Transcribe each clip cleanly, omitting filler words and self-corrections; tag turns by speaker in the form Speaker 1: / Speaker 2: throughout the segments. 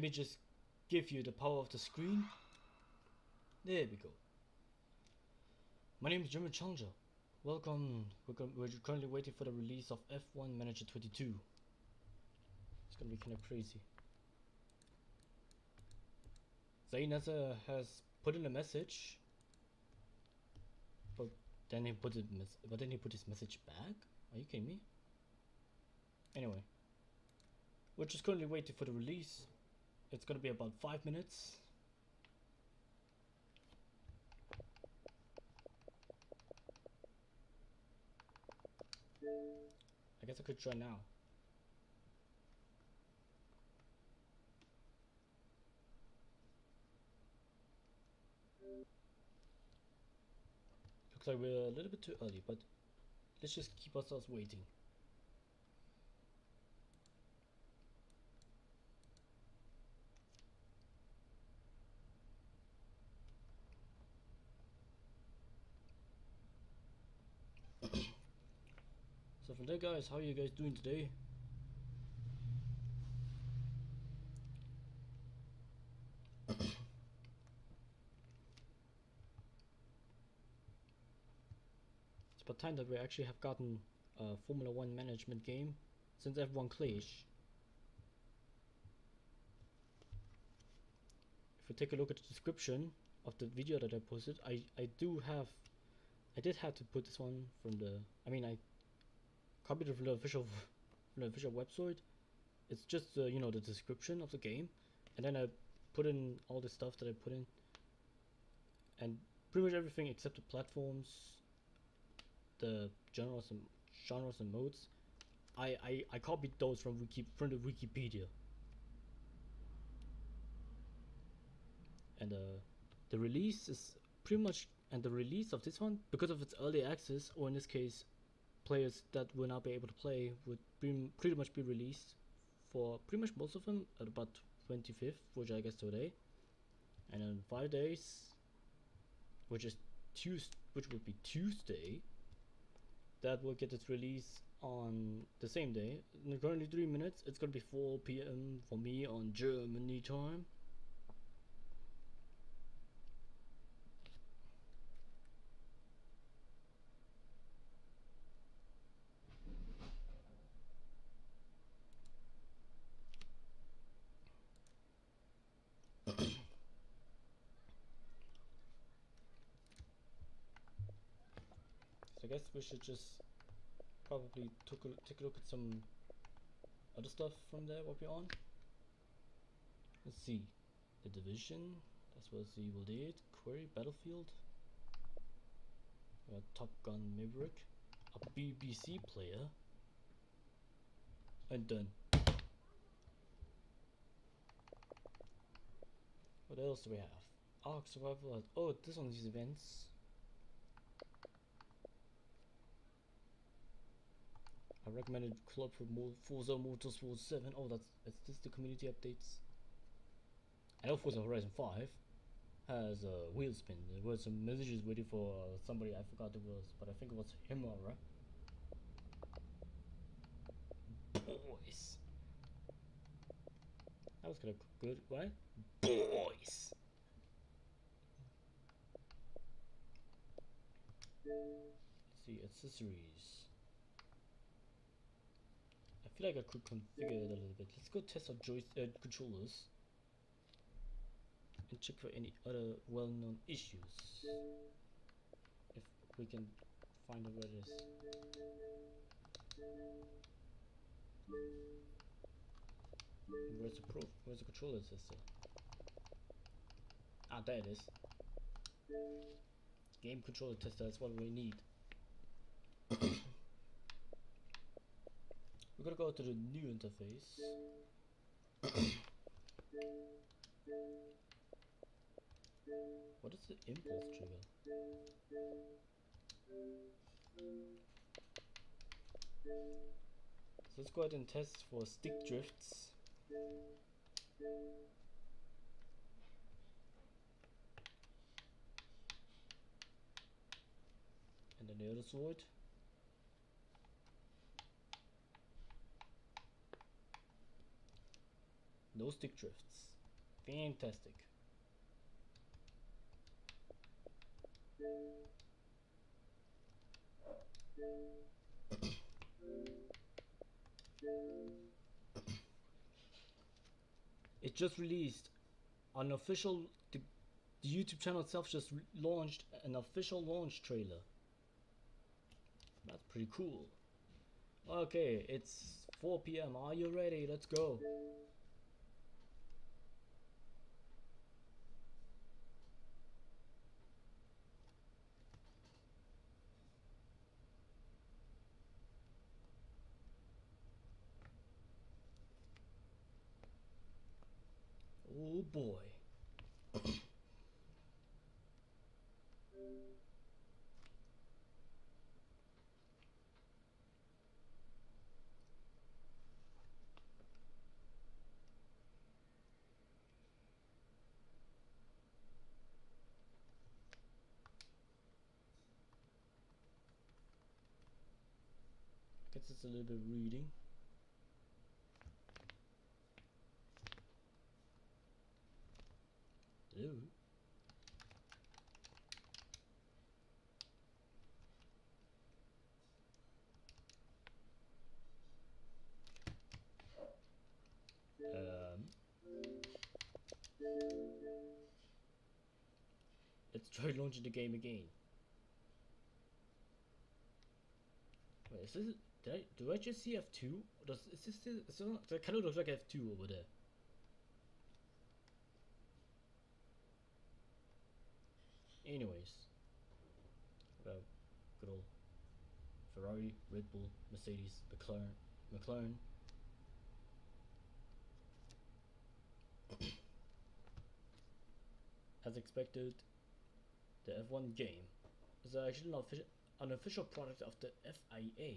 Speaker 1: me just give you the power of the screen. There we go. My name is German Challenger. Welcome. We're currently waiting for the release of F1 Manager 22. It's gonna be kind of crazy. Zainasa has put in a message, but then he put his message back. Are you kidding me? Anyway, we're just currently waiting for the release. It's gonna be about 5 minutes. I guess I could try now. Looks like we're a little bit too early, but let's just keep ourselves waiting. So from there, guys, how are you guys doing today? It's about time that we actually have gotten a Formula 1 management game since F1 Clash. If we take a look at the description of the video that I posted, I did have to put this one from the, I copied it from the official website. It's just you know, the description of the game, and then I put in all the stuff that I put in, and pretty much everything except the platforms, the genres and modes. I copied those from the Wikipedia, and the release is pretty much, and the release of this one, because of its early access, or in this case players that will not be able to play, would pretty much be released for pretty much most of them at about 25th, which I guess today, and in 5 days, which would be Tuesday, that will get its release on the same day. In currently 3 minutes, it's gonna be 4 p.m. for me on Germany time. So I guess we should just probably take a look at some other stuff from there, what we're on. Let's see. The Division, that's what the Evil Dead, Query, Battlefield. We got Top Gun Maverick, a BBC player, and done. What else do we have? Ark Survival. Oh, this one is events. I recommended Club for Forza Motorsport 7. Oh, is this the community updates? I know Forza Horizon 5 has a wheel spin. There were some messages waiting for somebody, I forgot who it was, but I think it was Himara. Boys. That was kind of good, right? Boys. Let's see, accessories. I feel like I could configure it a little bit. Let's go test our controllers and check for any other well-known issues, if we can find out where it is. Where's the controller tester? Ah, there it is. Game controller tester, that's what we need. We're gonna go to the new interface. What is the impulse trigger? So let's go ahead and test for stick drifts. And then the other side. No stick drifts. Fantastic. It just released an official. The YouTube channel itself just launched an official launch trailer. That's pretty cool. Okay, it's 4 p.m. Are you ready? Let's go. Oh boy. Guess it's a little bit of reading. Ew. Let's try launching the game again. Wait, is this? Do I just see F2? Is this still? It kind of looks like F2 over there. Anyways, well, good old Ferrari, Red Bull, Mercedes, McLaren. As expected, the F1 game is actually an official product of the FIA.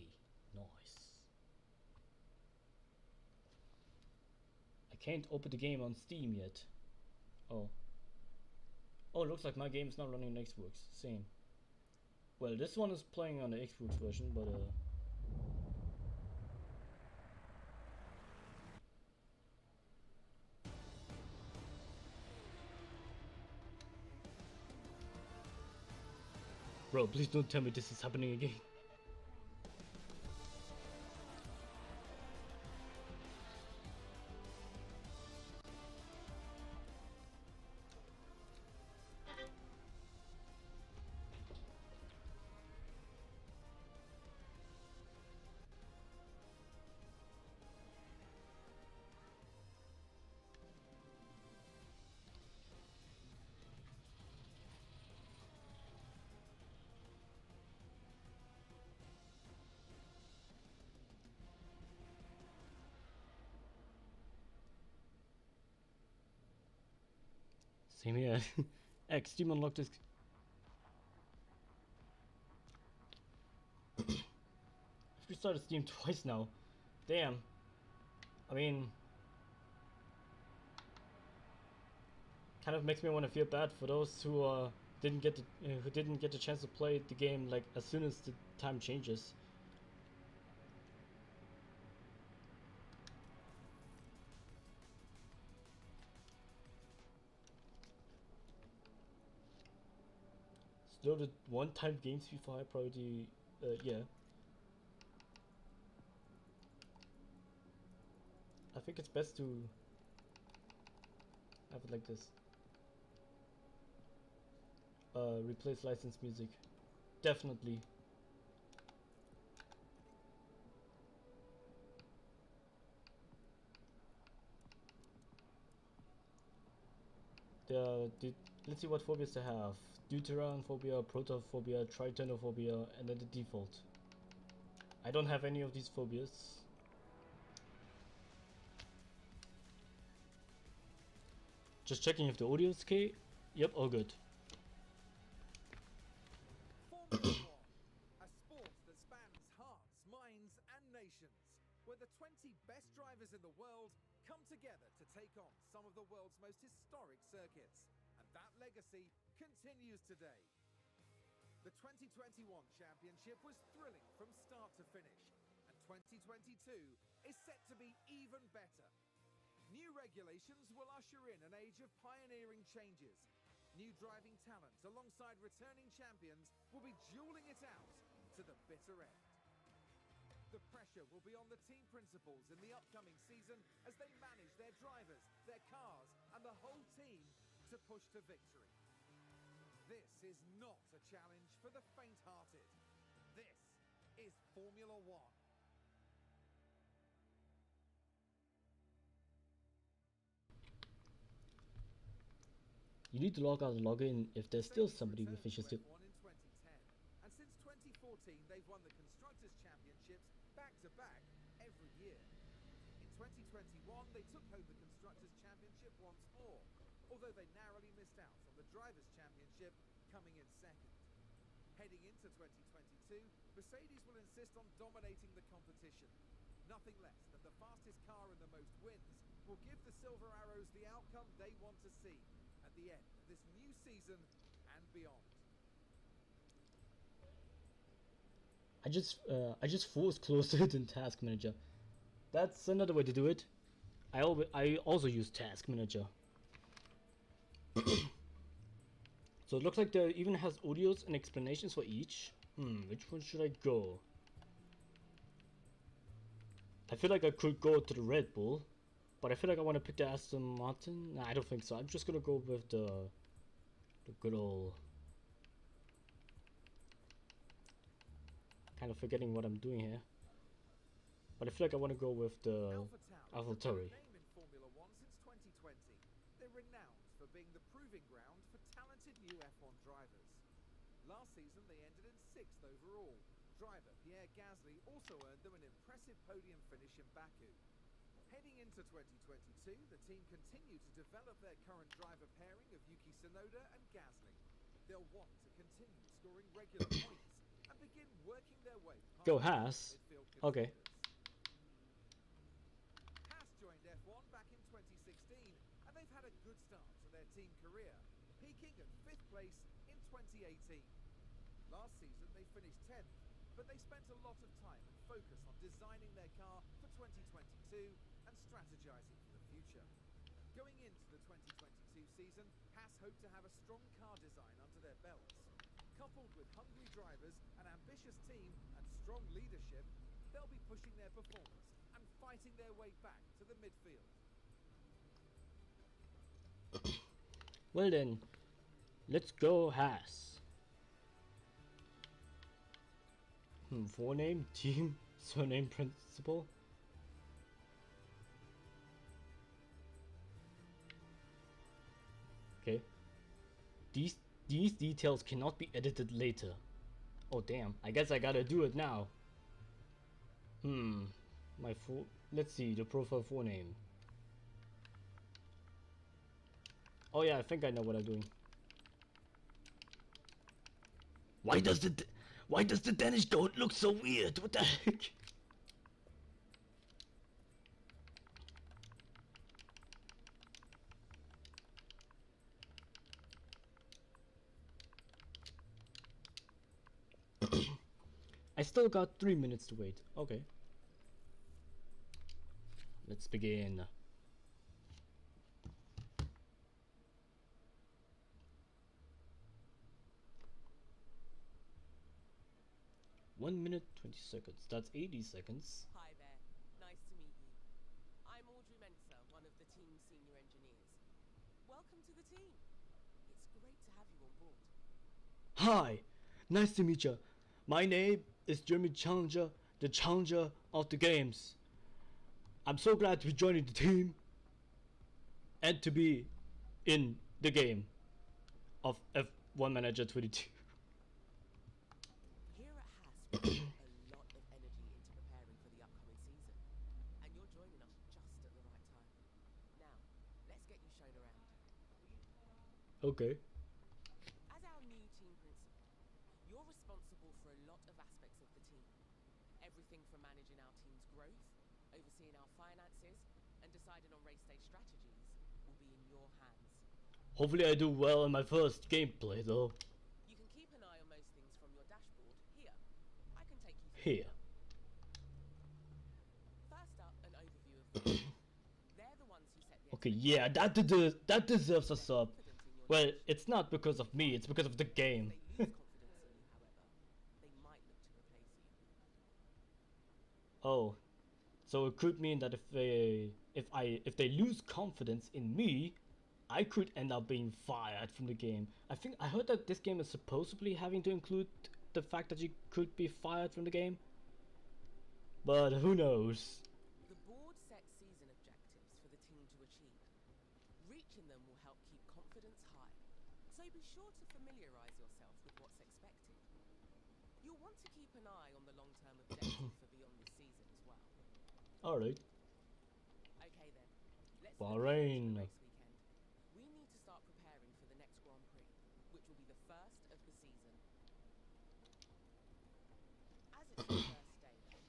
Speaker 1: Nice. I can't open the game on Steam yet. Oh. Oh, it looks like my game is not running on Xbox. Same. Well, this one is playing on the Xbox version, but bro, please don't tell me this is happening again. Same here. X, Steam unlocked this. I've restarted Steam twice now. Damn. I mean, kind of makes me want to feel bad for those who didn't get the chance to play the game like as soon as the time changes. Still the one-time games before I probably yeah. I think it's best to have it like this. Replace licensed music. Definitely. Let's see what phobias they have. Deuterophobia, protophobia, tritanophobia, and then the default. I don't have any of these phobias. Just checking if the audio is okay. Yep, all good.
Speaker 2: A sport that spans hearts, minds, and nations, where the 20 best drivers in the world come together to take on some of the world's most historic circuits. And that legacy continues today. The 2021 championship was thrilling from start to finish, and 2022 is set to be even better. New regulations will usher in an age of pioneering changes. New driving talents alongside returning champions will be dueling it out to the bitter end. The pressure will be on the team principals in the upcoming season as they manage their drivers, their cars, and the whole team to push to victory. This is not a challenge for the faint-hearted. This is Formula One.
Speaker 1: You need to log out and log in if there's still somebody with
Speaker 2: Mercedes
Speaker 1: issues.
Speaker 2: returned to F1 in 2010, and since 2014 they've won the Constructors' Championships back-to-back every year. In 2021 they took home the Constructors' Championship once more, although they narrowly missed out on the Drivers' Championship, coming in second. Heading into 2022, Mercedes will insist on dominating the competition. Nothing less than the fastest car and the most wins will give the Silver Arrows the outcome they want to see at the end of this new season and beyond.
Speaker 1: I just force closed it in Task Manager. That's another way to do it. I also use Task Manager. So it looks like there even has audios and explanations for each. Which one should I go? I feel like I could go to the Red Bull, but I feel like I want to pick the Aston Martin. Nah, I don't think so. I'm just gonna go with the good old. Kind of forgetting what I'm doing here, but I feel like I want to go with the AlphaTauri.
Speaker 2: Name in Formula One since 2020. They're renowned for being the proving ground for talented new F1 drivers. Last season they ended in 6th overall. Driver Pierre Gasly also earned them an impressive podium finish in Baku. Heading into 2022, the team continue to develop their current driver pairing of Yuki Tsunoda and Gasly. They'll want to continue scoring regular points and begin working their way past
Speaker 1: Go Haas. Okay.
Speaker 2: Haas joined F1 back in 2016, and they've had a good start to their team career, peaking at 5th place in 2018. Last season they finished 10th, but they spent a lot of time and focus on designing their car for 2022 and strategizing for the future. Going into the 2022 season, Haas hope to have a strong car design under their belts. Coupled with hungry drivers, an ambitious team, and strong leadership, they'll be pushing their performance and fighting their way back to the midfield.
Speaker 1: Well then, let's go Haas. Forename, team, surname, principal. Okay. These details cannot be edited later. Oh damn, I guess I gotta do it now. My full, let's see, the profile forename. Oh yeah, I think I know what I'm doing. Why does the Danish goat look so weird? What the heck? I still got 3 minutes to wait. Okay. Let's begin. One minute 20 seconds. That's 80 seconds.
Speaker 3: Hi there. Nice to meet you. I'm Audrey Mensa, one of the team's senior engineers. Welcome to the team. It's great to have you on board.
Speaker 1: Hi, nice to meet you. My name is Jeremy Challenger, the Challenger of the games. I'm so glad to be joining the team and to be in the game of F1 Manager 22.
Speaker 3: Here at Haas, we put a lot of energy into preparing for the upcoming season, and you're joining us just at the right time. Now, let's get you shown around.
Speaker 1: Okay.
Speaker 3: As our new team principal, you're responsible for a lot of aspects of the team. Everything from managing our team's growth, overseeing our finances, and deciding on race day strategies will be in your hands.
Speaker 1: Hopefully I do well in my first gameplay though.
Speaker 3: You can keep an eye on most things from your dashboard here. I can take you through.
Speaker 1: Here.
Speaker 3: First up, an overview of the team. They're the ones who
Speaker 1: Okay, yeah, that deserves a sub.
Speaker 3: Confidence in your
Speaker 1: Well,
Speaker 3: knowledge.
Speaker 1: it's not because of me, it's because of the game.
Speaker 3: If they lose confidence in you, however, they might look to replace you.
Speaker 1: Oh, so it could mean that if they lose confidence in me, I could end up being fired from the game. I heard that this game is supposedly having to include the fact that you could be fired from the game, but who knows?
Speaker 3: The board sets season objectives for the team to achieve. Reaching them will help keep confidence high, so be sure to familiarise yourself with what's expected. You'll want to keep an eye on the long-term objective for beyond this season as well.
Speaker 1: All right,
Speaker 3: Okay then, let's look ahead to
Speaker 1: Bahrain.
Speaker 3: the race weekend. We need to start preparing for the next Grand Prix, which will be the first of the season. As it's your first day, though,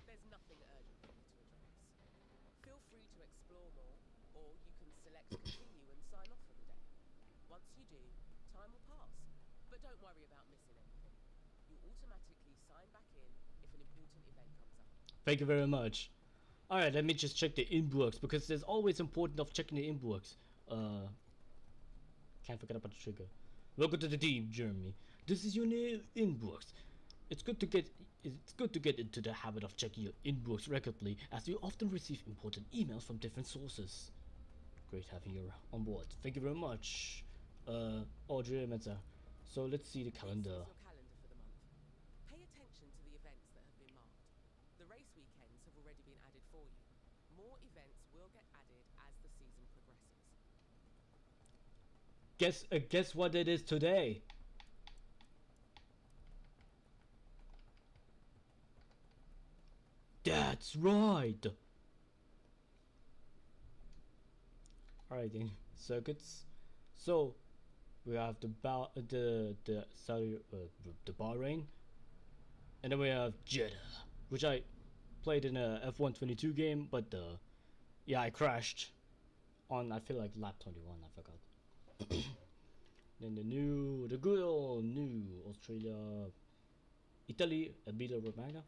Speaker 3: there's nothing urgent for you to address. Feel free to explore more, or you can select continue and sign off for the day. Once you do, time will pass, but don't worry about missing anything. You'll automatically sign back in if an important event comes up.
Speaker 1: Thank you very much. Alright, let me just check the inbox because there's always important of checking the inbox. Can't forget about the trigger. Welcome to the team, Jeremy. This is your new inbox. It's good to get into the habit of checking your inbox regularly, as you often receive important emails from different sources. Great having you on board. Thank you very much, Audrey Menza. So let's see the calendar.
Speaker 3: This is your calendar for the month. Pay attention to the events that have been marked. The race weekends have already been added for you. More events will get added as the season progresses.
Speaker 1: Guess what it is today? That's right. Alright then, circuits. So we have the Bahrain, and then we have Jeddah, which I played in a F122 game, but yeah, I crashed on, I feel like lap 21. I forgot. Then the good old new Australia, Italy, Emilia Romagna.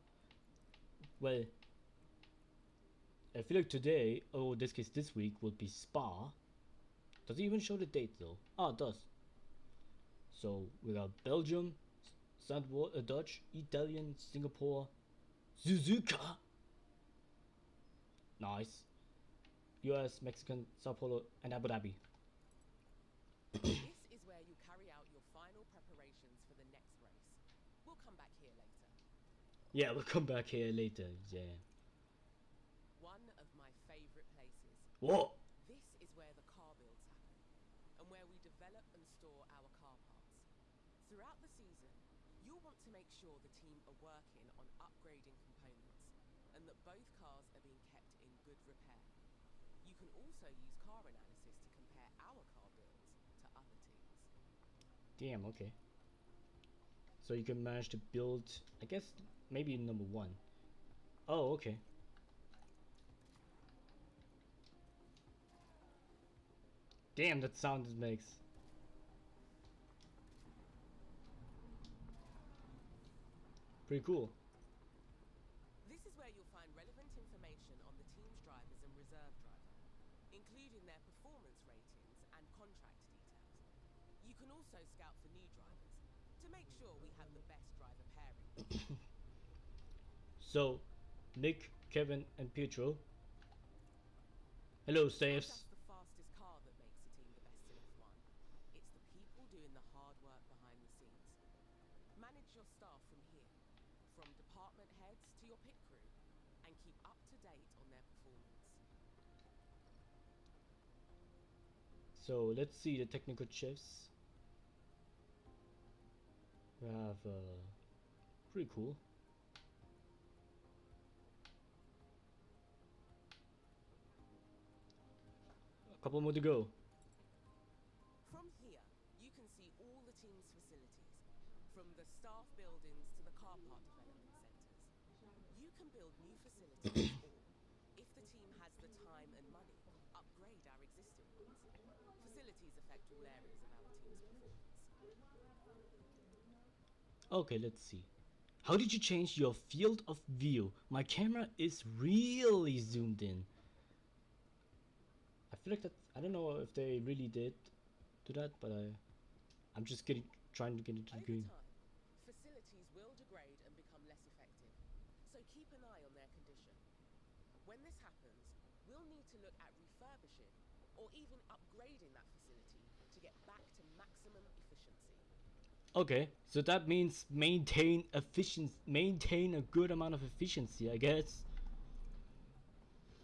Speaker 1: Well, I feel like today, or in this case this week, will be Spa. Does it even show the date though? Ah, it does. So we got Belgium, Dutch, Italian, Singapore, Suzuka. Nice. US, Mexican, Sao Paulo, and Abu Dhabi.
Speaker 3: This is where you carry out your final preparations for the next race. We'll come back here later.
Speaker 1: Yeah, we'll come back here later. Yeah.
Speaker 3: One of my favourite places.
Speaker 1: What?
Speaker 3: This is where the car builds happen, and where we develop and store our car parts. Throughout the season, you'll want to make sure the team are working on upgrading components, and that both cars are being kept in good repair. You can also use car analysis to compare our car builds to other teams.
Speaker 1: Damn. Okay. So you can manage to build, I guess, maybe number one. Oh, okay. Damn, that sound it makes. Pretty cool.
Speaker 3: This is where you'll find relevant information on the team's drivers and reserve driver, including their performance ratings and contract details. You can also scout for new drivers to make sure we have the best driver pairing.
Speaker 1: So, Nick, Kevin, and Pietro. Hello,
Speaker 3: It's not
Speaker 1: Saves.
Speaker 3: just the fastest car that makes a team the best in F1. It's the people doing the hard work behind the scenes. Manage your staff from here, from department heads to your pit crew, and keep up to date on their performance.
Speaker 1: So let's see the technical chefs. We have pretty cool. A couple more to go.
Speaker 3: From here, you can see all the team's facilities, from the staff buildings to the car park development centres. You can build new facilities or, if the team has the time and money, upgrade our existing ones. Facilities affect all areas of our team's performance.
Speaker 1: Okay, let's see. How did you change your field of view? My camera is really zoomed in. I feel like that. I don't know if they really did do that, but I'm just trying to get into the
Speaker 3: Over
Speaker 1: green.
Speaker 3: time, facilities will degrade and become less effective, so keep an eye on their condition. When this happens, we'll need to look at refurbishing or even upgrading that facility to get back to maximum efficiency.
Speaker 1: Okay, so that means maintain efficiency, maintain a good amount of efficiency, I guess.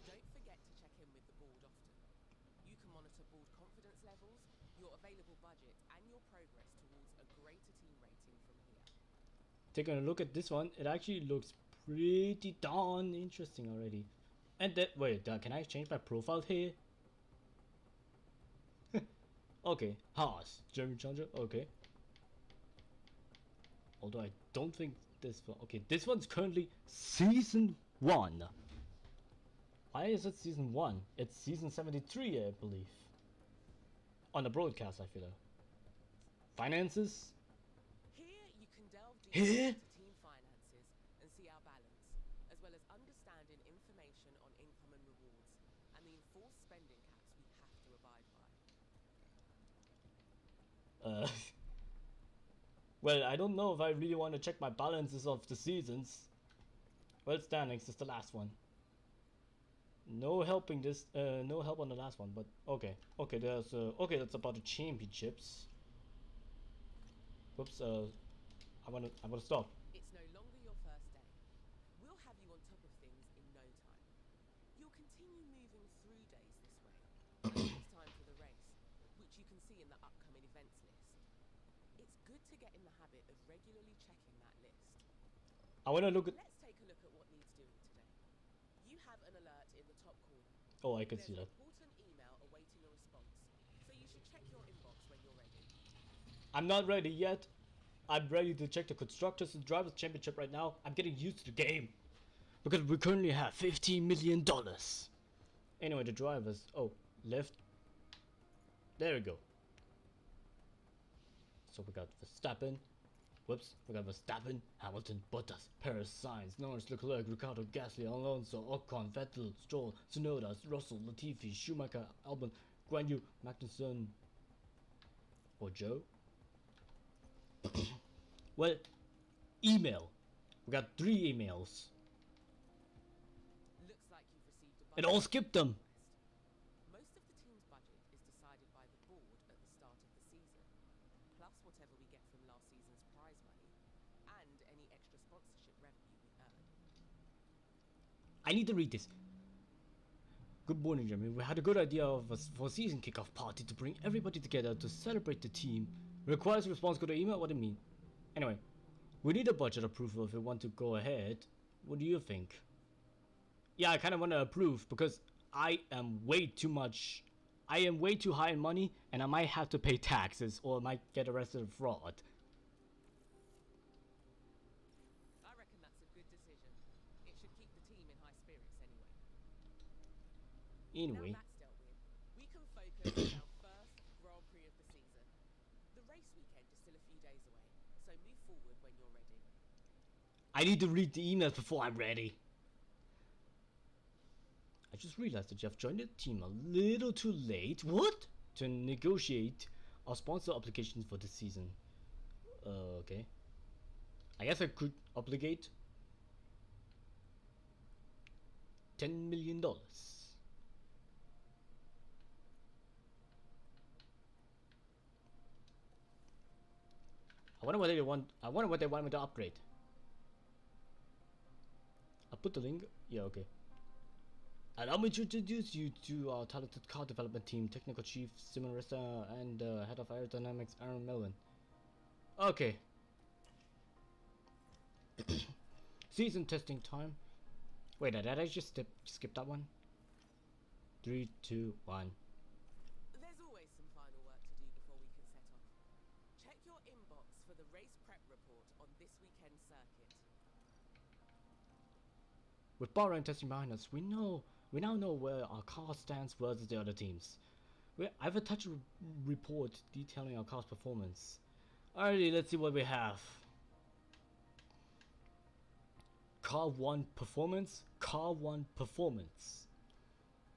Speaker 3: Don't forget to check in with the board often. You can monitor board confidence levels, your available budget, and your progress towards a greater team rating from here.
Speaker 1: Taking a look at this one, it actually looks pretty darn interesting already. And that, wait, can I change my profile here? Okay, Haas, German Challenger, okay. Although I don't think this one, okay, this one's currently season 1. Why is it season 1? It's season 73, I believe. On the broadcast, I feel like. Finances?
Speaker 3: Here you can delve
Speaker 1: Here?
Speaker 3: deeper into team finances and see our balance, as well as understanding information on income and rewards, and the enforced spending caps we have to abide by.
Speaker 1: Well, I don't know if I really want to check my balances of the seasons. Well, standings is the last one. No helping this, no help on the last one, but okay. Okay, there's, okay, that's about the championships. Whoops, I wanna stop.
Speaker 3: It's no longer your first day. We'll have you on top of things in no time. You'll continue moving through days this way until it's time for the race, which you can see in the upcoming events list. It's good to get in the habit of regularly checking that list.
Speaker 1: I wanna look at,
Speaker 3: Let's take a look at what needs doing today. You have an alert in the top corner.
Speaker 1: oh, I can
Speaker 3: There's
Speaker 1: see
Speaker 3: an
Speaker 1: that.
Speaker 3: important email awaiting a response, so you should check your inbox when you're ready.
Speaker 1: I'm not ready yet. I'm ready to check the Constructors and Drivers Championship right now. I'm getting used to the game. Because we currently have $15 million. Anyway, the drivers. Oh, left. There we go. So we got Verstappen. Whoops. We got Verstappen, Hamilton, Bottas, Perez, Sainz, Norris, Leclerc, Ricciardo, Gasly, Alonso, Ocon, Vettel, Stroll, Tsunoda, Russell, Latifi, Schumacher, Albon, Guan Yu, Magnussen, or Joe. Well, email. We got 3 emails.
Speaker 3: Looks like you've received a
Speaker 1: And
Speaker 3: budget
Speaker 1: all skipped them.
Speaker 3: request. Most of the team's budget is decided by the board at the start of the season, plus whatever we get from last season's prize money, and any extra sponsorship revenue we earn.
Speaker 1: I need to read this. Good morning, Jeremy. We had a good idea of for a season kickoff party to bring everybody together to celebrate the team. Requires a response. Go to email. What do you mean? Anyway, we need a budget approval if we want to go ahead. What do you think? Yeah, I kind of want to approve because I am way too much. I am way too high in money, and I might have to pay taxes or I might get arrested for fraud.
Speaker 3: I reckon that's a good decision. It should keep the team in high spirits anyway.
Speaker 1: Anyway.
Speaker 3: Now that's dealt with, we can focus on our first Grand Prix of the season. The race weekend is still a few days away, so move forward when you're ready.
Speaker 1: I need to read the emails before I'm ready. I just realized that you have joined the team a little too late. What? To negotiate our sponsor obligations for this season. Okay. I guess I could obligate $10 million. I wonder what they want. I wonder what they want me to upgrade. I'll put the link. Yeah, okay. Allow me to introduce you to our talented car development team, technical chief Simon Resta and head of aerodynamics Aaron Melvin. Okay. Season testing time. Wait, did I just skip that one? 3, 2, 1.
Speaker 3: There's always some final work to do before we can set off. Check your inbox for the race prep report on this weekend's circuit.
Speaker 1: With Bahrain testing behind us, we now know where our car stands versus the other teams. I've attached a report detailing our car's performance. Alrighty, let's see what we have. Car 1 performance, Car 1 performance.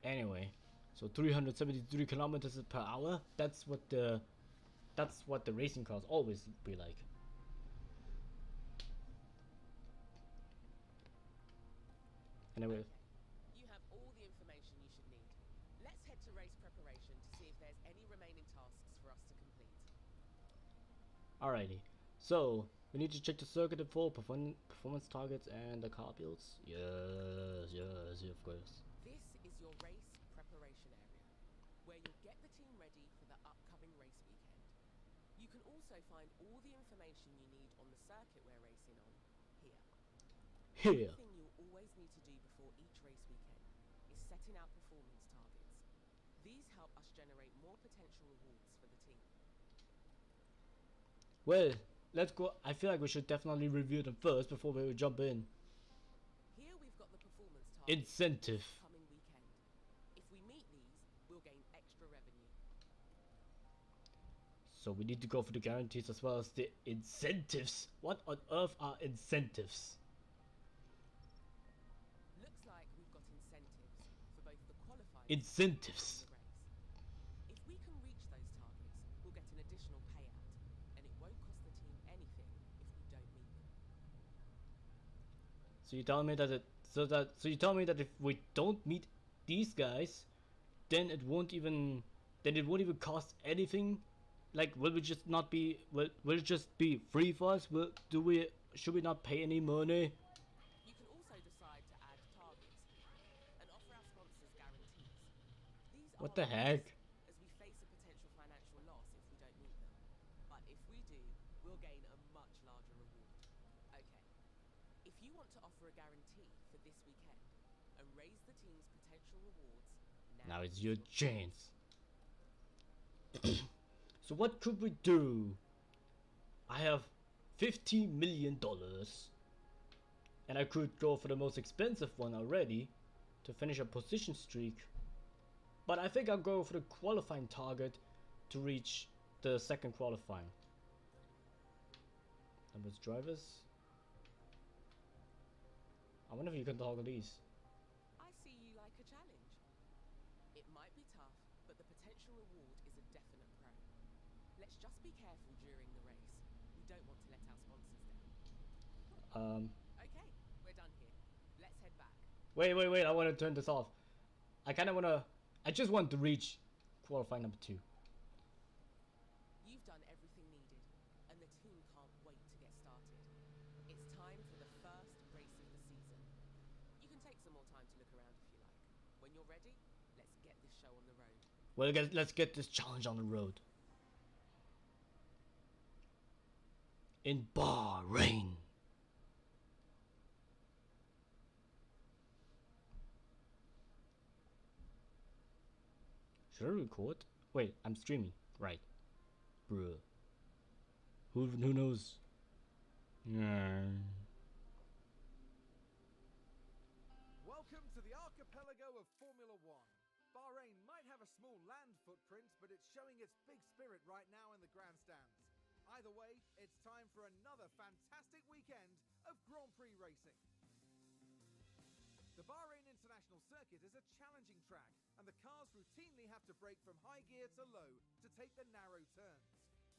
Speaker 1: Anyway, So 373 kilometers per hour. That's what the racing cars always be like. Anyway,
Speaker 3: You have all the information you should need. Let's head to race preparation to see if there's any remaining tasks for us to complete.
Speaker 1: alrighty. So we need to check the circuit for performance targets and the car builds. Yes, of course.
Speaker 3: This is your race preparation area, where you'll get the team ready for the upcoming race weekend. You can also find all the information you need on the circuit we're racing on here.
Speaker 1: Here.
Speaker 3: One thing you'll always need to do before each race weekend is setting out performance targets. These help us generate more potential rewards for the team.
Speaker 1: Well, let's go. I feel like we should definitely review them first before we jump in.
Speaker 3: Here we've got the performance targets
Speaker 1: Incentive.
Speaker 3: for the coming weekend. If we meet these, we'll gain extra revenue.
Speaker 1: So we need to go for the guarantees as well as the incentives. What on earth are incentives?
Speaker 3: Looks like we've got incentives for both the qualifying
Speaker 1: Incentives.
Speaker 3: and the race. If we can reach those targets, we'll get an additional payout, and it won't cost the team anything if we don't meet them.
Speaker 1: So you tell me that if we don't meet these guys, then it won't even cost anything. Like, will we just not be? Will it just be free for us? Should we not pay any money?
Speaker 3: You can also decide to add targets and offer our sponsors guarantees. These
Speaker 1: What
Speaker 3: are
Speaker 1: the heck?
Speaker 3: risks, as we face a potential financial loss if we don't meet them. But if we do, we'll gain a much larger reward. Okay. If you want to offer a guarantee for this weekend and raise the team's potential rewards,
Speaker 1: Now it's your chance. So what could we do? I have $50 million, and I could go for the most expensive one already to finish a position streak. But I think I'll go for the qualifying target to reach the second qualifying. Numbers drivers. I wonder if you can toggle these.
Speaker 3: I see you like a challenge. It might be tough, but the potential reward is a definite pro. Let's just be careful during the race. We don't want to let our sponsors down. Okay, we're done here. Let's head back.
Speaker 1: Wait, I want to turn this off. I just want to reach qualifying number 2.
Speaker 3: You've done everything needed, and the team can't wait to get started. It's time for the first race of the season. You can take some more time to look around if you like. When you're ready, let's get this show on the road.
Speaker 1: Well, let's get this challenge on the road. In Bahrain. Should I record? Wait, I'm streaming. Right. Bruh. Who knows?
Speaker 2: Welcome to the archipelago of Formula One. Bahrain might have a small land footprint, but it's showing its big spirit right now in the grandstands. Either way, it's time for another fantastic weekend of Grand Prix racing. The Bahrain International Circuit is a challenging track, and the cars routinely have to brake from high gear to low to take the narrow turns.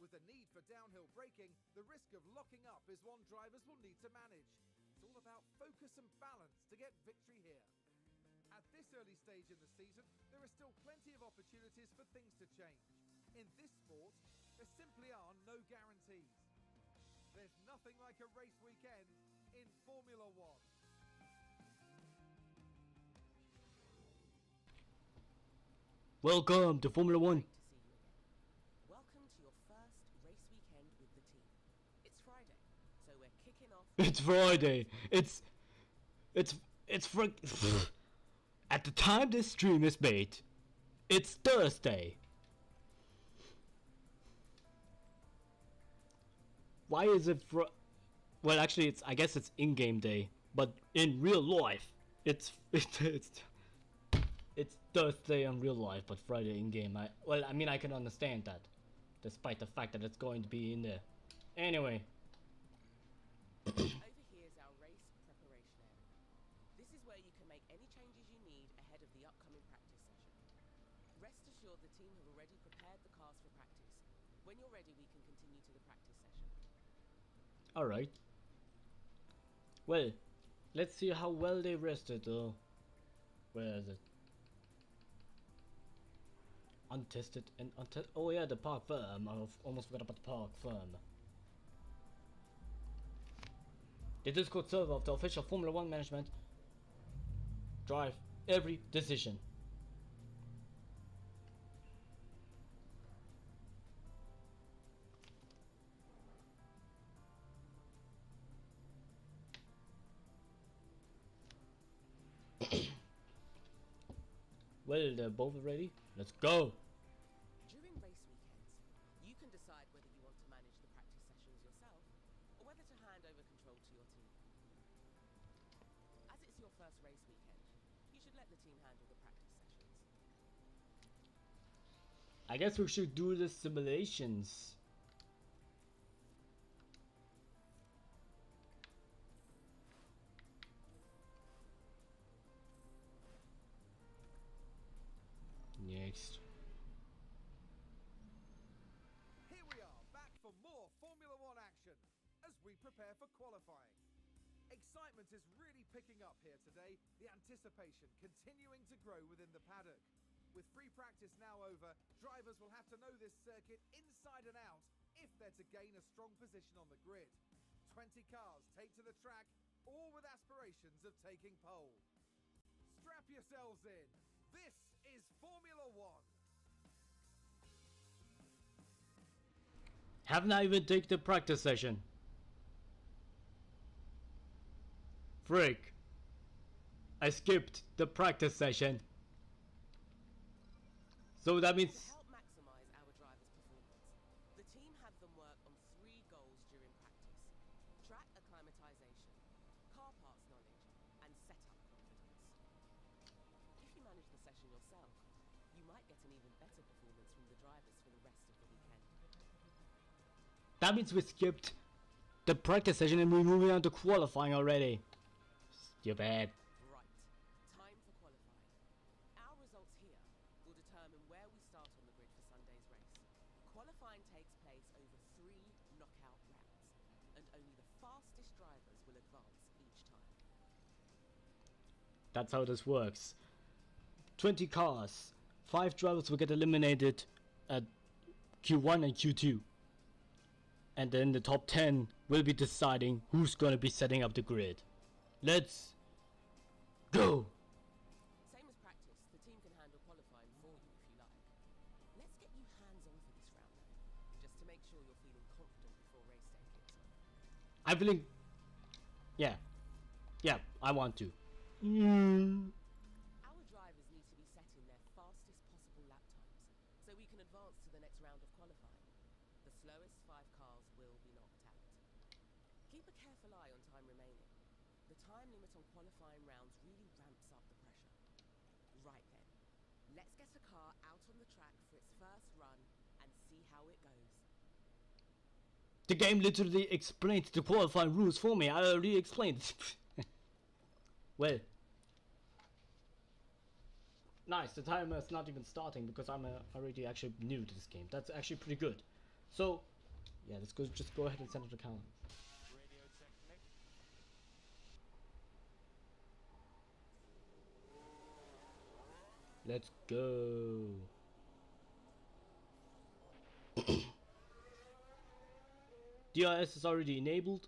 Speaker 2: With the need for downhill braking, the risk of locking up is one drivers will need to manage. It's all about focus and balance to get victory here. At this early stage in the season, there are still plenty of opportunities for things to change. In this sport, there simply are no guarantees. There's nothing like a race weekend in Formula One.
Speaker 1: Welcome to Formula One.
Speaker 3: Great to see you again. Welcome to your first race weekend with the team. It's Friday, so we're kicking off.
Speaker 1: It's Friday. At the time this stream is made, it's Thursday. Why is it well, actually, I guess it's in-game day, but in real life, it's Thursday in real life, but Friday in-game. I mean, I can understand that, despite the fact that it's going to be in there. Anyway.
Speaker 3: Over here is our race preparation area. This is where you can make any changes you need ahead of the upcoming practice session. Rest assured the team have already prepared the cars for practice. When you're ready, we can continue to the practice session.
Speaker 1: Alright. Well, let's see how well they rested though. Where is it? Untested and untested. Oh yeah, the park firm. I almost forgot about the park firm. The Discord server of the official Formula 1 management drive every decision. Well, they're both ready. Let's go.
Speaker 3: During race weekends, you can decide whether you want to manage the practice sessions yourself or whether to hand over control to your team. As it's your first race weekend, you should let the team handle the practice sessions.
Speaker 1: I guess we should do the simulations. Next.
Speaker 2: Here we are, back for more Formula One action as we prepare for qualifying. Excitement is really picking up here today, the anticipation continuing to grow within the paddock. With free practice now over, drivers will have to know this circuit inside and out if they're to gain a strong position on the grid. 20 cars take to the track, all with aspirations of taking pole. Strap yourselves in. This is Formula One.
Speaker 1: Haven't I even taken the practice session? Frick. I skipped the practice session. So that means...
Speaker 3: To help maximize our drivers' performance, the team had them work on 3 goals during practice: track acclimatization, car parts knowledge, and setup confidence. If you manage the session yourself, you might get an even better performance from the drivers for the rest of the weekend.
Speaker 1: That means we skipped the practice session and we're moving on to qualifying already. Stupid.
Speaker 3: Right, time for qualifying. Our results here will determine where we start on the grid for Sunday's race. Qualifying takes place over 3 knockout rounds, and only the fastest drivers will advance each time.
Speaker 1: That's how this works. 20 cars. 5 drivers will get eliminated at Q1 and Q2. And then the top 10 will be deciding who's gonna be setting up the grid. Let's go!
Speaker 3: Same as practice, the team can handle qualifying for you if you like. Let's get you hands-on for this round though, just to make sure you're feeling confident before race day kicks off.
Speaker 1: I'm feeling... Yeah, I want to.
Speaker 3: Our drivers need to be setting their fastest possible lap times, so we can advance to the next round of qualifying. The slowest 5 cars will be knocked out. Keep a careful eye on time remaining. The time limit on qualifying rounds really ramps up the pressure. Right then, let's get a car out on the track for its first run and see how it goes.
Speaker 1: The game literally explained the qualifying rules for me. I already explained. Well. Nice, the timer is not even starting because I'm already actually new to this game. That's actually pretty good. So, yeah, let's go. Just go ahead and send it to Callum.
Speaker 4: Radio check next.
Speaker 1: Let's go. DRS is already enabled.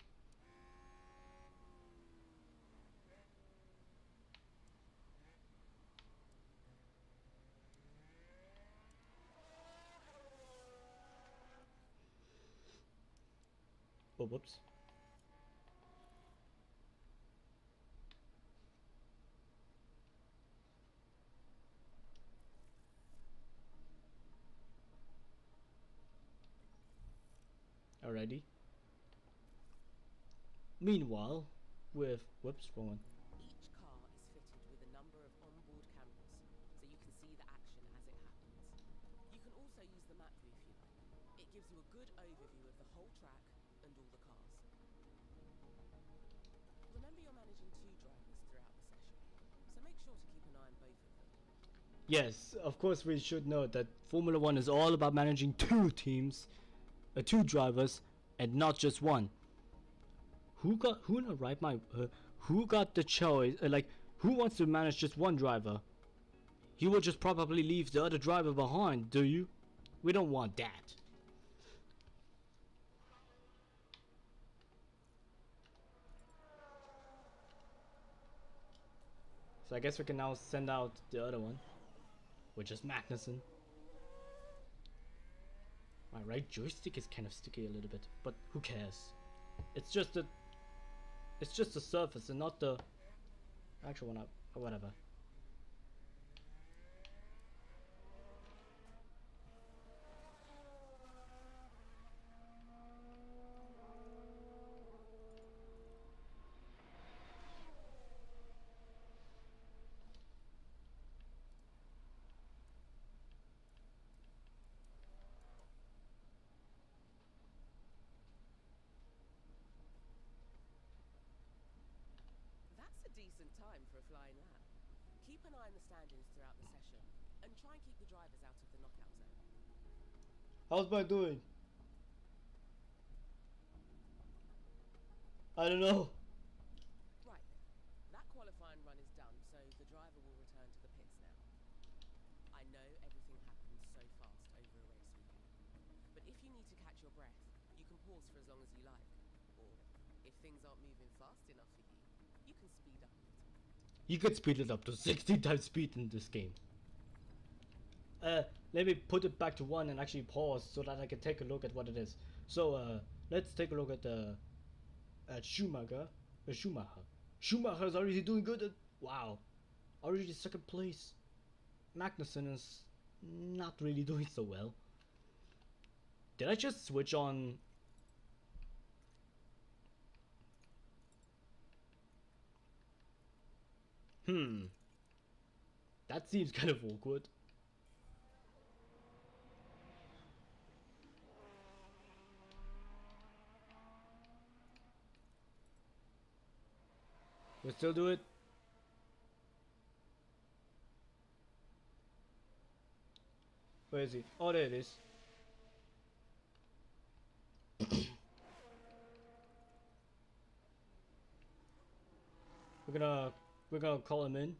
Speaker 1: Oh, whoops. Alrighty. Meanwhile, with... Whoops, wrong one.
Speaker 3: Each car is fitted with a number of onboard cameras, so you can see the action as it happens. You can also use the map view if you like. It gives you a good overview of the whole track and all the cars. Remember, you're managing 2 drivers throughout the session, so make sure to keep an eye on both of them.
Speaker 1: Yes, of course we should know that Formula One is all about managing two teams, two drivers, and not just one. Who in the right mind? Who got the choice? Like, who wants to manage just one driver? You will just probably leave the other driver behind, do you? We don't want that. So I guess we can now send out the other one, which is Magnussen. My right joystick is kind of sticky a little bit, but who cares? It's just the surface and not the actual one. Whatever.
Speaker 3: That's a decent time for a flying lap. Keep an eye on the standings throughout the session, and try and keep the drivers out of the knockout zone.
Speaker 1: How's my doing? I don't know.
Speaker 3: Right then. That qualifying run is done, so the driver will return to the pits now. I know everything happens so fast over a race weekend, but if you need to catch your breath, you can pause for as long as you like. Or, if things aren't moving fast enough for you, you can speed up a little.
Speaker 1: You could speed it up to 60 times speed in this game. Let me put it back to 1 and actually pause so that I can take a look at what it is. So, let's take a look at the Schumacher. Schumacher is already doing good. Wow, already second place. Magnussen is not really doing so well. Did I just switch on? That seems kind of awkward. We still do it. Where is he? Oh, there it is. we're gonna call him in.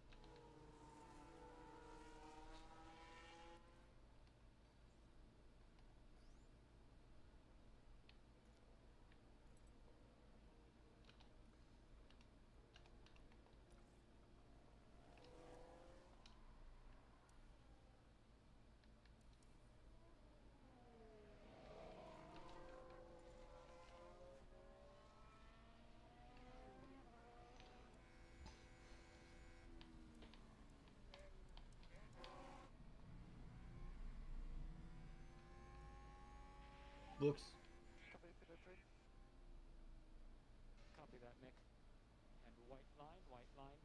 Speaker 1: Looks.
Speaker 4: Copy military. Copy that, Nick. And white line, white line.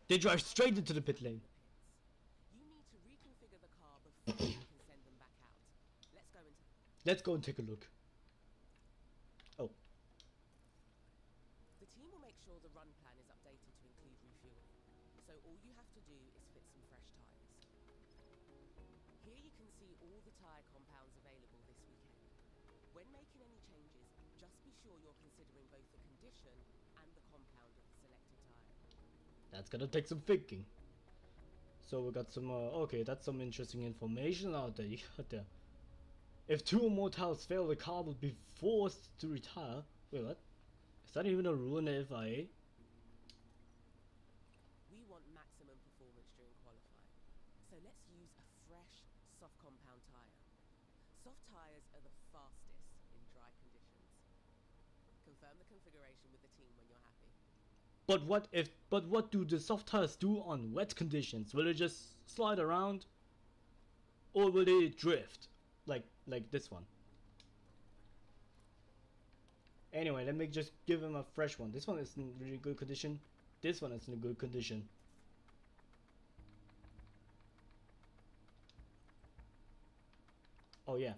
Speaker 1: They drive straight into the pit lane.
Speaker 3: You need to reconfigure the car before you can send them back out. Let's go into...
Speaker 1: Let's go and take a look. Oh,
Speaker 3: The team will make sure the run plan is updated to include refueling. So all you have to do is fit some fresh tyres. Here you can see all the tyre compounds available this weekend. When making any changes, just be sure you're considering both the condition and the compound of the selected tyre.
Speaker 1: that's gonna take some thinking. So we got some. Okay, that's some interesting information out there. You got there. If 2 or more tires fail, the car will be forced to retire. Wait, what? Is that even a rule in the FIA?
Speaker 3: We want maximum performance during qualifying, so let's use a fresh, soft compound tyre. Soft tyres are the fastest in dry conditions. Confirm the configuration with the team when you're happy.
Speaker 1: But what do the soft tires do on wet conditions? Will it just slide around, or will they drift, like this one? Anyway, let me just give him a fresh one. This one is in really good condition. This one is in good condition. Oh yeah,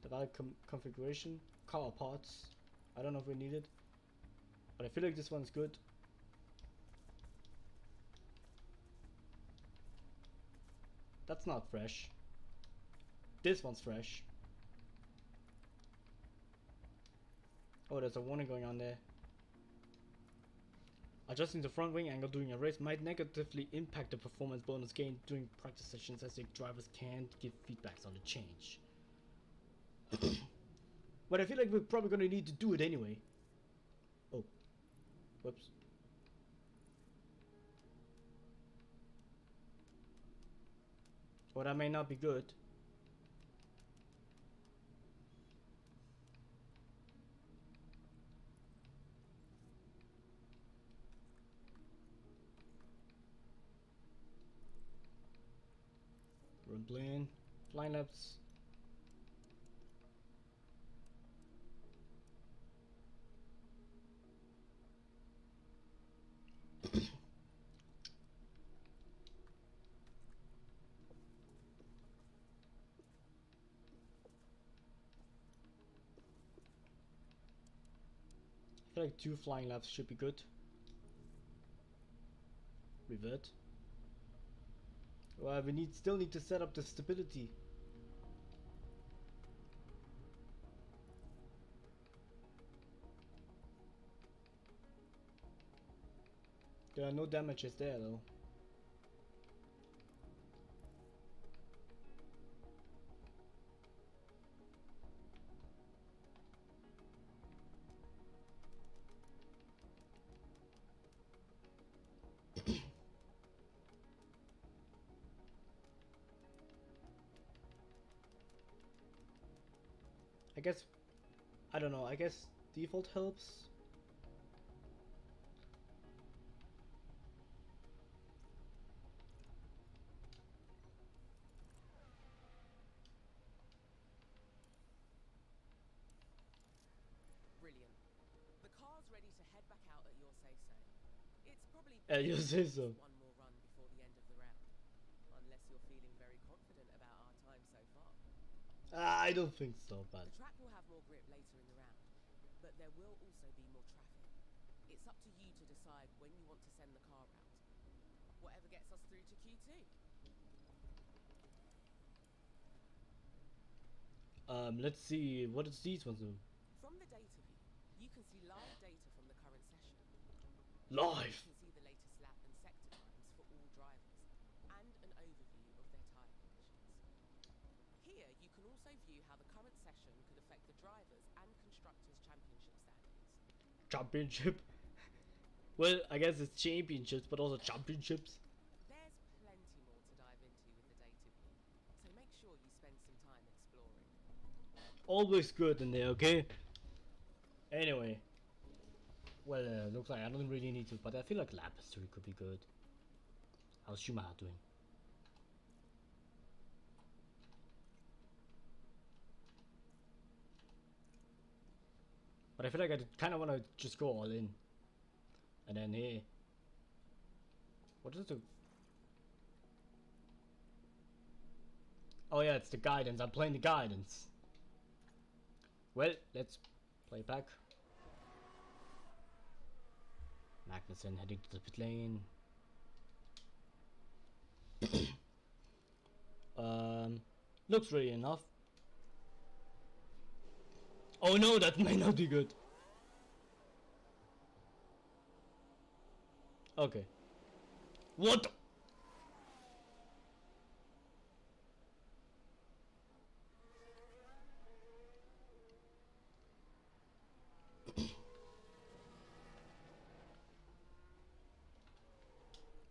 Speaker 1: the valid configuration, car parts. I don't know if we need it, but I feel like this one's good. That's not fresh. This one's fresh. Oh, there's a warning going on there. Adjusting the front wing angle during a race might negatively impact the performance bonus gained during practice sessions, as the drivers can't give feedbacks on the change. But I feel like we're probably gonna need to do it anyway. Oh, whoops. Well, that may not be good. Rumbling, flying laps. I feel like 2 flying laps should be good. Revert. Well, we still need to set up the stability. There are no damages there though. I guess, I don't know, I guess default helps.
Speaker 3: Brilliant. The car's ready to head back out at your say-so. It's probably
Speaker 1: You say so.
Speaker 3: one more run before the end of the round. Unless you're feeling very confident about our time so far.
Speaker 1: I don't think so, but
Speaker 3: The track will have more grip later in the round, but there will also be more traffic. It's up to you to decide when you want to send the car out. Whatever gets us through to Q2.
Speaker 1: let's see, what does these ones do?
Speaker 3: From the data view, you can see live data from the current session.
Speaker 1: Live!
Speaker 3: You can see the latest lap and sector times for all drivers, and an overview of their tyre conditions. Here, you can also view how the current session could affect the drivers' and constructors' championship standings.
Speaker 1: Championship? Well, I guess it's championships, but also championships.
Speaker 3: There's plenty more to dive into with the data view, so make sure you spend some time exploring.
Speaker 1: Always good in there, okay? Anyway. Well, looks like I don't really need to, but I feel like lap history could be good. How's Schumacher doing? But I feel like I kind of want to just go all in. And then here. What is it? Oh yeah, it's the guidance. I'm playing the guidance. Well, let's play back. Magnussen heading to the pit lane. Looks ready enough. Oh no, that may not be good. Okay. What?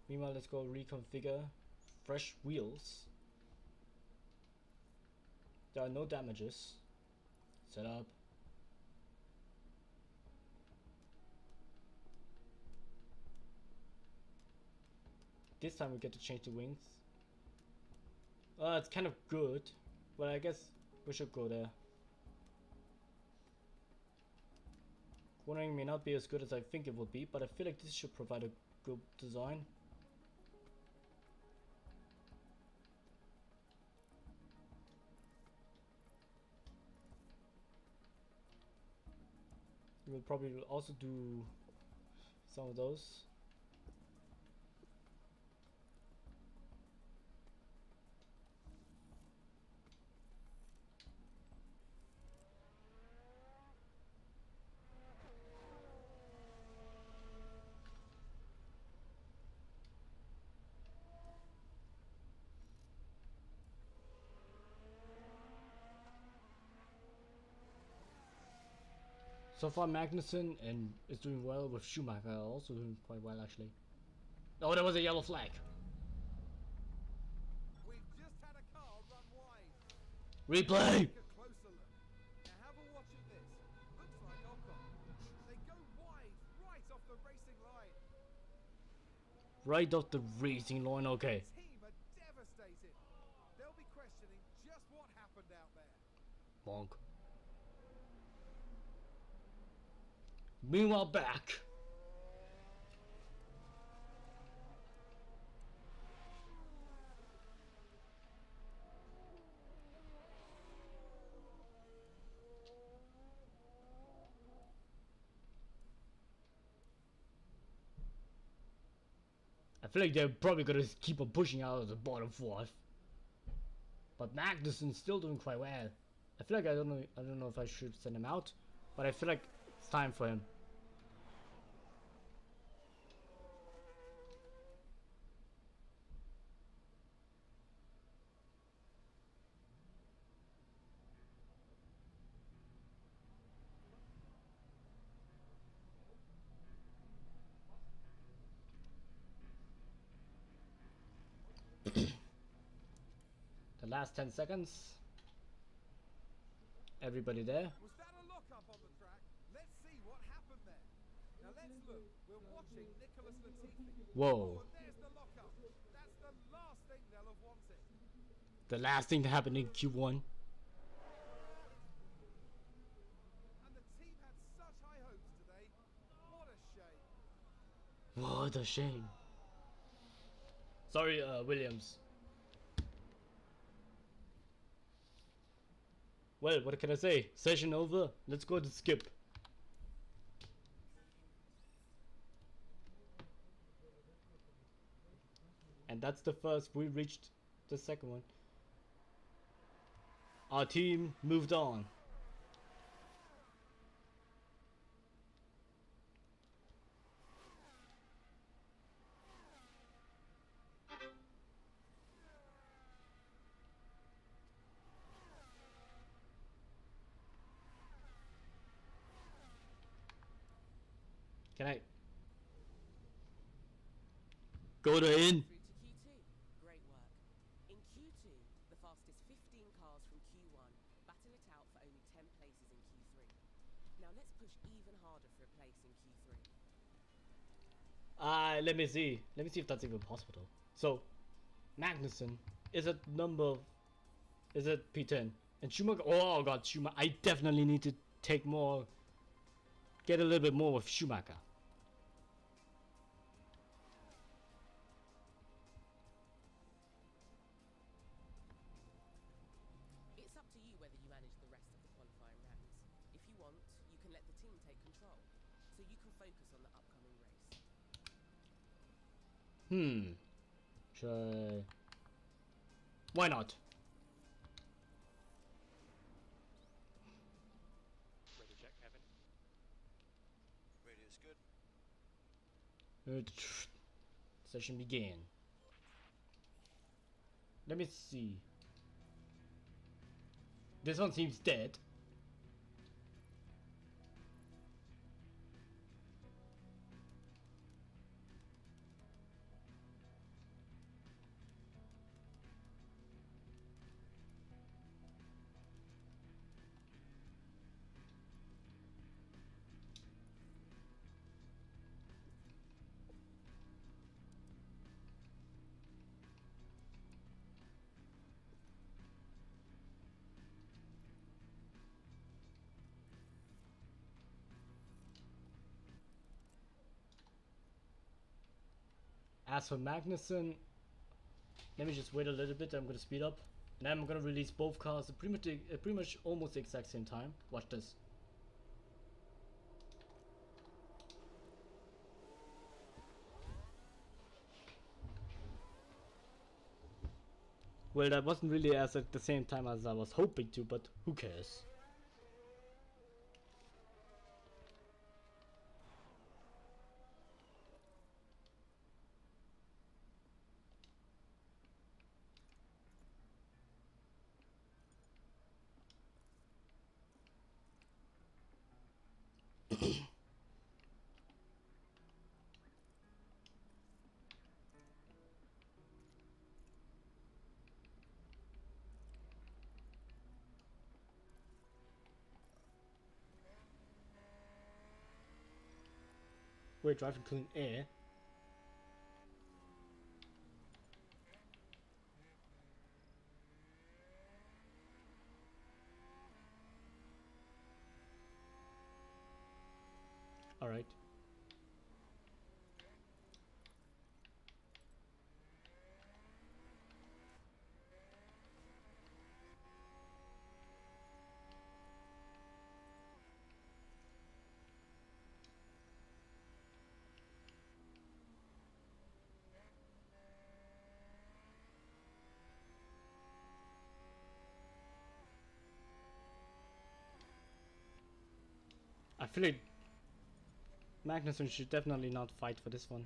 Speaker 1: Meanwhile, let's go reconfigure fresh wheels. There are no damages. Set up. This time we get to change the wings. It's kind of good, but I guess we should go there. Cornering may not be as good as I think it would be, but I feel like this should provide a good design. We'll probably also do some of those. So far, Magnussen and is doing well, with Schumacher also doing quite well actually. Oh, there was a yellow flag.
Speaker 2: We've just had a car run wide.
Speaker 1: Replay.
Speaker 2: Take a closer look. Now have a watch of this. Looks like Ocon. They go wide, right off the racing line.
Speaker 1: Right off the racing line. Okay.
Speaker 2: The team are devastated. They'll be questioning just what happened out there.
Speaker 1: Bonk. Meanwhile, back. I feel like they're probably gonna keep on pushing out of the bottom fourth. But Magnussen's still doing quite well. I feel like I don't know if I should send him out, but I feel like it's time for him. The last 10 seconds. Everybody there.
Speaker 2: Was that a lock-up on the track? Let's see what happened there. Now let's look. We're watching Nicholas Latifi.
Speaker 1: Whoa.
Speaker 2: Oh, and there's the lock-up. That's the last thing they'll have wanted.
Speaker 1: The last thing that happened in Q1.
Speaker 2: And the team had such high hopes today. What a shame.
Speaker 1: What a shame. Sorry, Williams. Well, what can I say? Session over. Let's go to skip. And that's the first. We reached the second one. Our team moved on. Can I go to in?
Speaker 3: Through to Q2. Great work. In Q2, the fastest 15 cars from Q1 battle it out for only 10 places in Q3. Now let's push even harder for a place in Q3.
Speaker 1: Let me see. Let me see if that's even possible though. So, Magnussen is at number, is at P10. And Schumacher, oh god, Schumacher. I definitely need to take more, get a little bit more with Schumacher.
Speaker 3: It's up to you whether you manage the rest of the qualifying rounds. If you want, you can let the team take control, so you can focus on the upcoming race.
Speaker 1: Should I... Why not?
Speaker 4: Radio check, Kevin.
Speaker 5: Radio's good.
Speaker 1: Session began. Let me see. This one seems dead. As for Magnussen, let me just wait a little bit. I'm gonna speed up, and I'm gonna release both cars at pretty much almost the exact same time. Watch this. Well, that wasn't really as at the same time as I was hoping to, but who cares? We're driving clean air. Alright. I feel like Magnussen should definitely not fight for this one.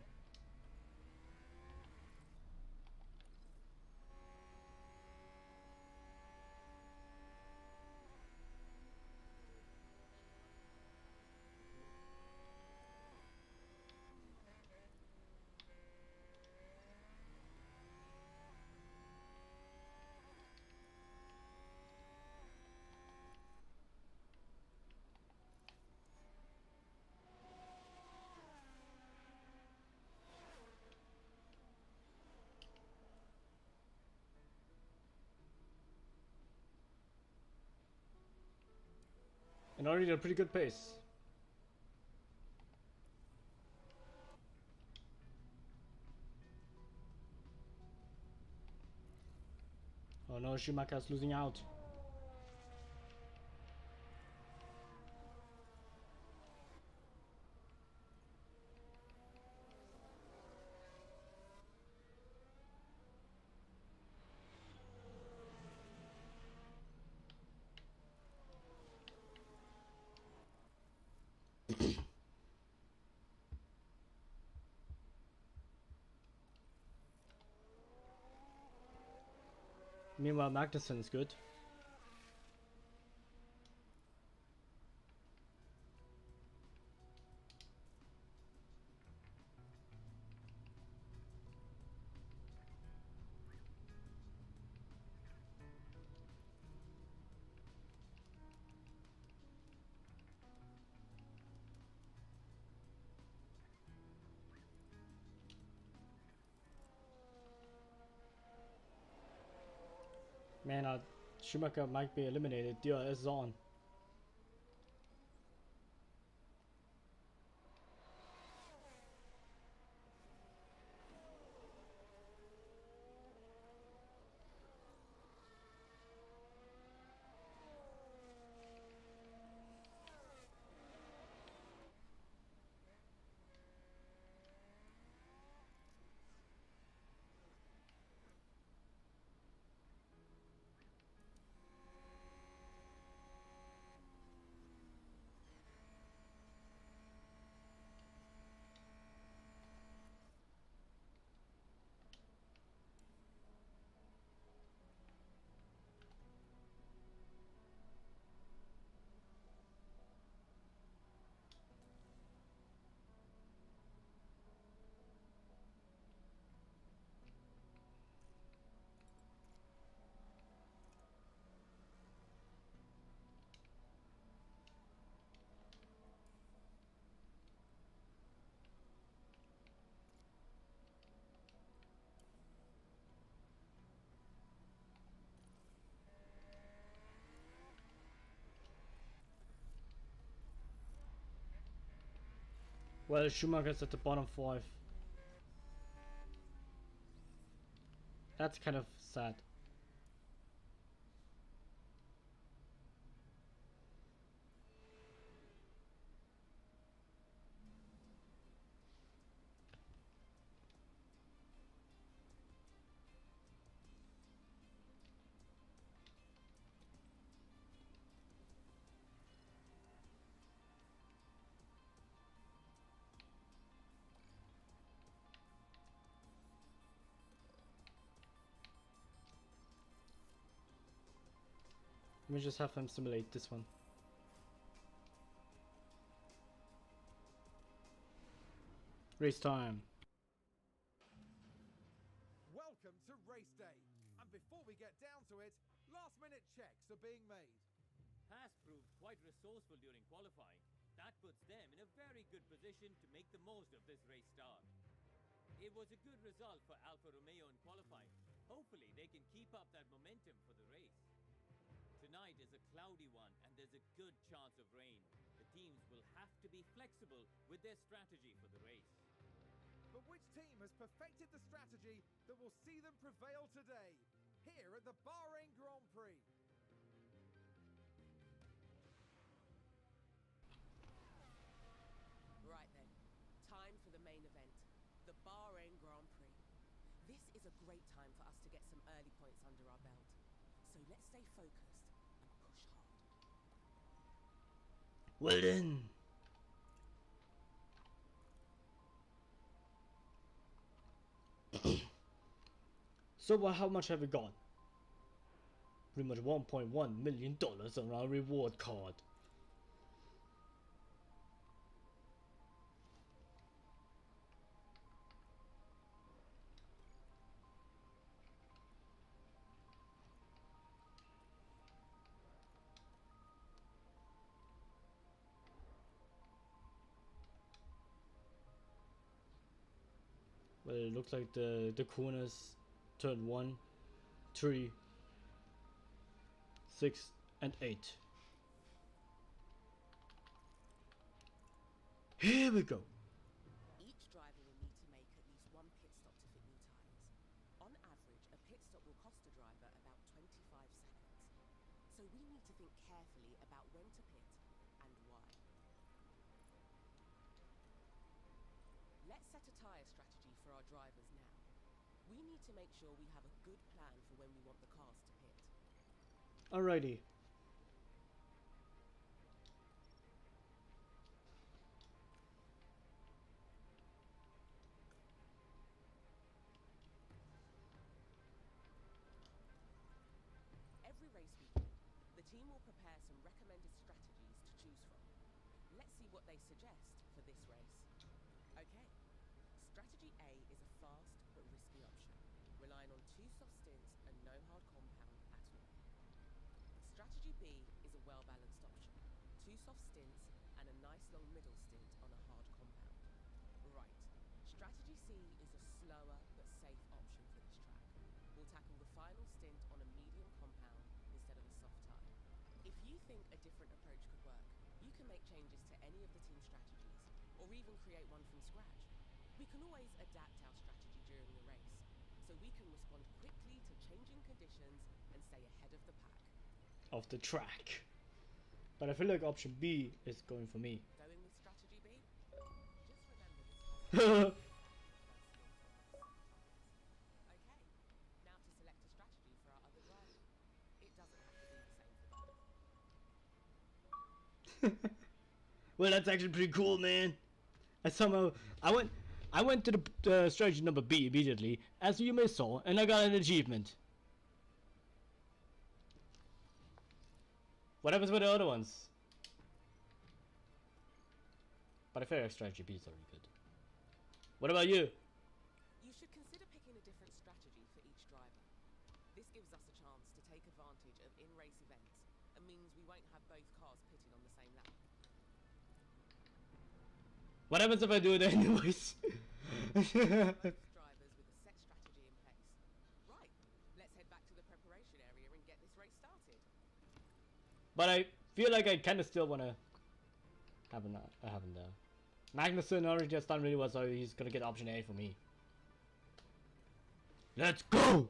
Speaker 1: And already at a pretty good pace. Oh no, Schumacher's losing out. Meanwhile, Magnussen is good. Man, Schumacher might be eliminated. DRS is on. Well, Schumacher's at the bottom 5. That's kind of sad. Let me just have him simulate this one. Race time.
Speaker 2: Welcome to race day. And before we get down to it, last minute checks are being made.
Speaker 5: Has proved quite resourceful during qualifying. That puts them in a very good position to make the most of this race start. It was a good result for Alfa Romeo in qualifying. Hopefully they can keep up that momentum for the race. Tonight is a cloudy one and there's a good chance of rain. The teams will have to be flexible with their strategy for the race.
Speaker 2: But which team has perfected the strategy that will see them prevail today? Here at the Bahrain Grand Prix.
Speaker 3: Right then, time for the main event, the Bahrain Grand Prix. This is a great time for us to get some early points under our belt. So let's stay focused and push hard.
Speaker 1: Well then. So how much have we got? Pretty much $1.1 million on our reward card. Well, it looks like the corners turn 1, 3, 6, and 8. Here we go.
Speaker 3: Each driver will need to make at least one pit stop to fit new tyres. On average, a pit stop will cost a driver about 25 seconds. So we need to think carefully about when to pit and why. Let's set a tyre strategy for our drivers now. We need to make sure we have a good plan for when we want the cars to pit.
Speaker 1: Alrighty.
Speaker 3: Every race weekend, the team will prepare some recommended strategies to choose from. Let's see what they suggest for this race. Okay, strategy A is a fast but risky option, relying on 2 soft stints and no hard compound at all. Strategy B is a well-balanced option, 2 soft stints and a nice long middle stint on a hard compound. Right, strategy C is a slower but safe option for this track. We'll tackle the final stint on a medium compound instead of a soft tyre. If you think a different approach could work, you can make changes to any of the team strategies, or even create one from scratch. We can always adapt our strategy during the race, so we can respond quickly to changing conditions and stay ahead of the pack.
Speaker 1: Of the track. But I feel like option B is going for me.
Speaker 3: Going with strategy B? Just remember this. Okay, now to select a strategy for our other driver. It doesn't have to be the same for both.
Speaker 1: Well, that's actually pretty cool, man. I went to the strategy number B immediately, as you may saw, and I got an achievement. What happens with the other ones? But I feel like strategy B is already good. What about you?
Speaker 3: You should consider picking a different strategy for each driver. This gives us a chance to take advantage of in-race events and means we won't have both cars pitted on the same lap.
Speaker 1: What happens if I do it anyways?
Speaker 3: Both drivers with a set strategy in place. Right, let's head back to the preparation area and get this race started.
Speaker 1: But I feel like I kind of still want to have him there. Magnussen already just done really well, so he's gonna get option A for me. Let's go!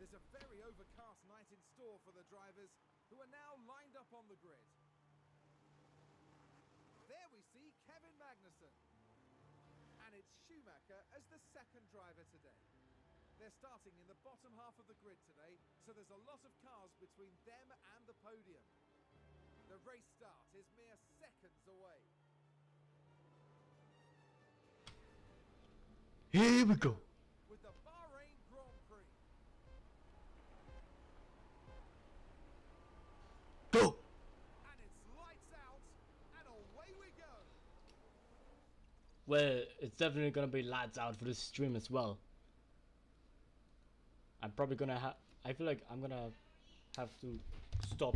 Speaker 2: There's a very overcast night in store for the drivers who are now lined up on the grid. There we see Kevin Magnussen. And it's Schumacher as the second driver today. They're starting in the bottom half of the grid today, so there's a lot of cars between them and the podium. The race start is mere seconds away.
Speaker 1: Here we go.
Speaker 2: With the Bahrain Grand Prix.
Speaker 1: Well, it's definitely gonna be lights out for this stream as well. I'm probably gonna have. I feel like I'm gonna have to stop